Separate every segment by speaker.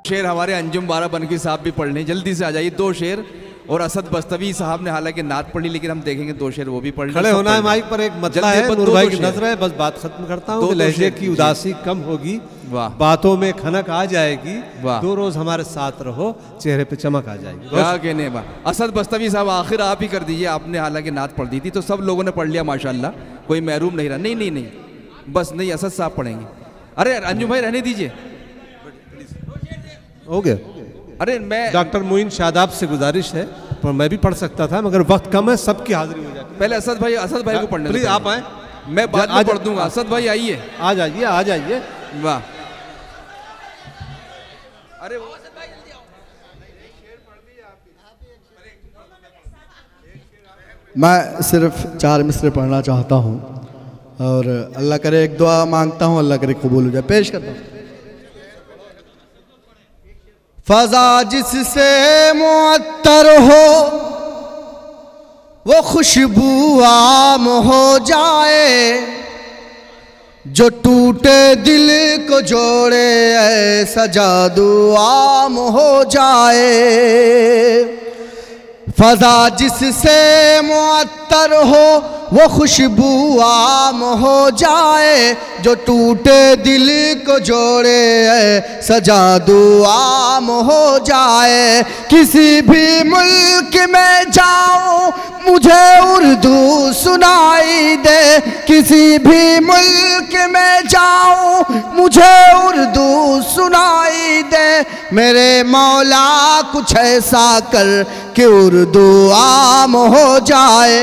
Speaker 1: शेर हमारे अंजुम बाराबंकी साहब भी पढ़ लें, जल्दी से आ जाइए। 2 शेर। और असद बस्तवी साहब ने हालांकि नात पढ़ी, लेकिन हम देखेंगे 2 शेर वो भी पढ़ लें।
Speaker 2: खड़े होना है माइक पर, एक मतला है नूर भाई की नजर है। बस बात खत्म करता हूँ। लहजे की उदासी कम होगी, बातों में खनक आ जाएगी, 2 रोज हमारे साथ रहो, चेहरे पे चमक आ जाएगी।
Speaker 1: क्या कहने बा। असद बस्तवी साहब आखिर आप ही कर दीजिए। आपने हालांकि नात पढ़ दी थी तो सब लोगों ने पढ़ लिया माशाल्लाह, कोई महरूम नहीं रहा। नहीं, बस नहीं, असद साहब पढ़ेंगे। अरे अंजुम भाई रहने दीजिए,
Speaker 2: हो गया।
Speaker 1: अरे मैं
Speaker 2: डॉक्टर मोइन शादाब से गुजारिश है, पर मैं भी पढ़ सकता था मगर वक्त कम है, सबकी हाजिरी हो जाती है।
Speaker 1: पहले असद भाई को पढ़ने
Speaker 2: प्लीज आप आए,
Speaker 1: मैं बाद में पढ़ दूंगा। असद भाई आइए,
Speaker 2: आ जाइए।
Speaker 1: वाह। अरे
Speaker 3: मैं सिर्फ 4 मिसरे पढ़ना चाहता हूँ और अल्लाह करे एक दुआ मांगता हूँ, अल्लाह करे कबूल हो जाए। पेश करता हूँ। फ़ज़ा जिससे मुअत्तर हो वो खुशबू आम हो जाए, जो टूटे दिल को जोड़े ऐसा जादू आम हो जाए। फ़ज़ा जिससे मुअत्तर हो वो खुशबू आम हो जाए, जो टूटे दिल को जोड़े ऐसा जादू आम हो जाए। किसी भी मुल्क में जाऊं मुझे उर्दू सुनाई दे, किसी भी मुल्क में जाऊं मुझे उर्दू सुनाई दे, मेरे मौला कुछ ऐसा कर कि उर्दू आम हो जाए।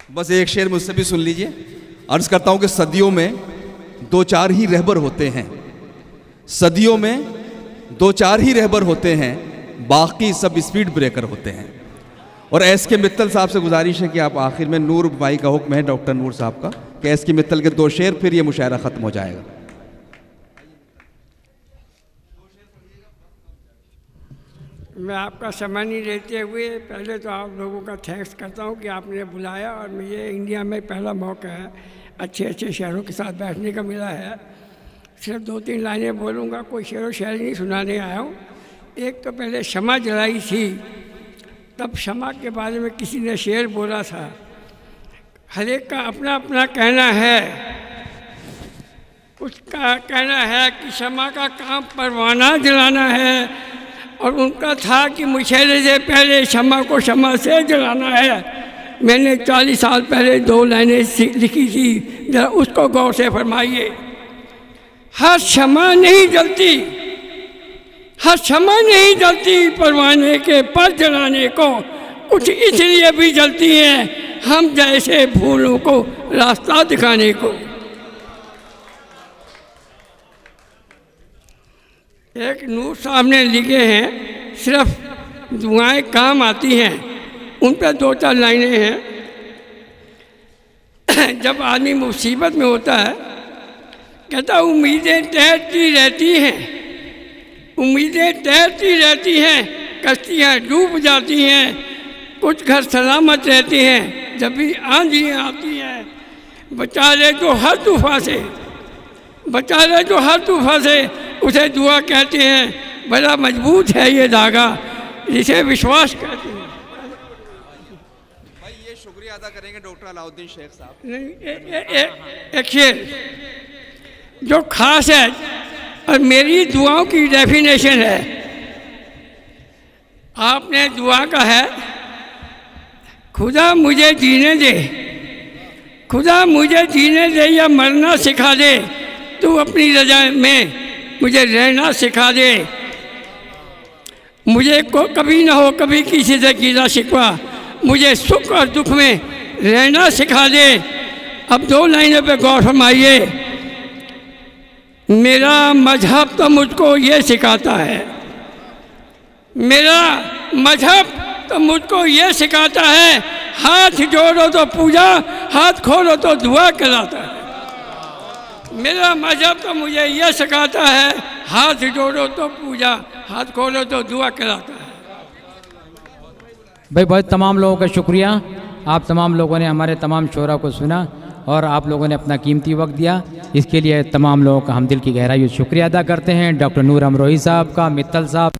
Speaker 1: बस एक शेर मुझसे भी सुन लीजिए। अर्ज करता हूं कि सदियों में 2-4 ही रहबर होते हैं, सदियों में 2-4 ही रहबर होते हैं, बाकी सब स्पीड ब्रेकर होते हैं। और एस के मित्तल साहब से गुजारिश है कि आप आखिर में, नूर भाई का हुक्म है, डॉक्टर नूर साहब का, कि एस के मित्तल के 2 शेर, फिर ये मुशायरा ख़त्म हो जाएगा।
Speaker 4: मैं आपका समय नहीं लेते हुए पहले तो आप लोगों का थैंक्स करता हूं कि आपने बुलाया और मुझे इंडिया में पहला मौका है अच्छे शहरों के साथ बैठने का मिला है। सिर्फ 2-3 लाइनें बोलूँगा, कोई शेर व शायरी नहीं सुनाने आया हूँ। एक तो पहले शमा जलाई थी, तब शमा के बारे में किसी ने शेर बोला था, हर एक का अपना अपना कहना है। उसका कहना है कि शमा का काम परवाना जलाना है, और उनका था कि मुशहरे से पहले शमा को शमा से जलाना है। मैंने 40 साल पहले 2 लाइनें लिखी थी, जरा उसको गौर से फरमाइए। हर शमा नहीं जलती, हर शमा नहीं जलती परवाने के पर जलाने को, कुछ इसलिए भी जलती हैं हम जैसे फूलों को रास्ता दिखाने को। एक नूर साहब ने लिखे हैं, सिर्फ दुआएं काम आती हैं, उन पर 2-4 लाइनें हैं। जब आदमी मुसीबत में होता है, कहता उम्मीदें तैरती रहती हैं, उम्मीदें तैरती रहती हैं, कश्तियाँ डूब जाती हैं, कुछ घर सलामत रहते हैं, जब भी आंधियाँ आती हैं। बचा ले तो हर तूफान से, बचा ले तो हर तूफान से, उसे दुआ कहते हैं। बड़ा मजबूत है ये धागा जिसे विश्वास कहते हैं।
Speaker 1: भाई ये शुक्रिया अदा करेंगे डॉक्टर अलाउद्दीन शेख साहब।
Speaker 4: नहीं, एक शेर जो खास है और मेरी दुआओं की डेफिनेशन है। आपने दुआ का है, खुदा मुझे जीने दे, खुदा मुझे जीने दे या मरना सिखा दे, तू अपनी रजा में मुझे रहना सिखा दे। मुझे को कभी ना हो कभी किसी से गिला शिकवा, मुझे सुख और दुख में रहना सिखा दे। अब 2 लाइनों पे गौर फरमाइए। मेरा मजहब तो मुझको ये सिखाता है, मेरा मजहब तो मुझको ये सिखाता है, हाथ जोड़ो तो पूजा, हाथ खोलो तो दुआ कहलाता है। मेरा मजहब तो मुझे ये सिखाता है, हाथ जोड़ो तो पूजा, हाथ खोलो तो दुआ कहलाता है।
Speaker 5: भाई बहुत तमाम लोगों का शुक्रिया। आप तमाम लोगों ने हमारे तमाम शोरा को सुना और आप लोगों ने अपना कीमती वक्त दिया। इसके लिए तमाम लोगों का हम दिल की गहराई से शुक्रिया अदा करते हैं। डॉक्टर नूर अमरोही साहब का, मित्तल साहब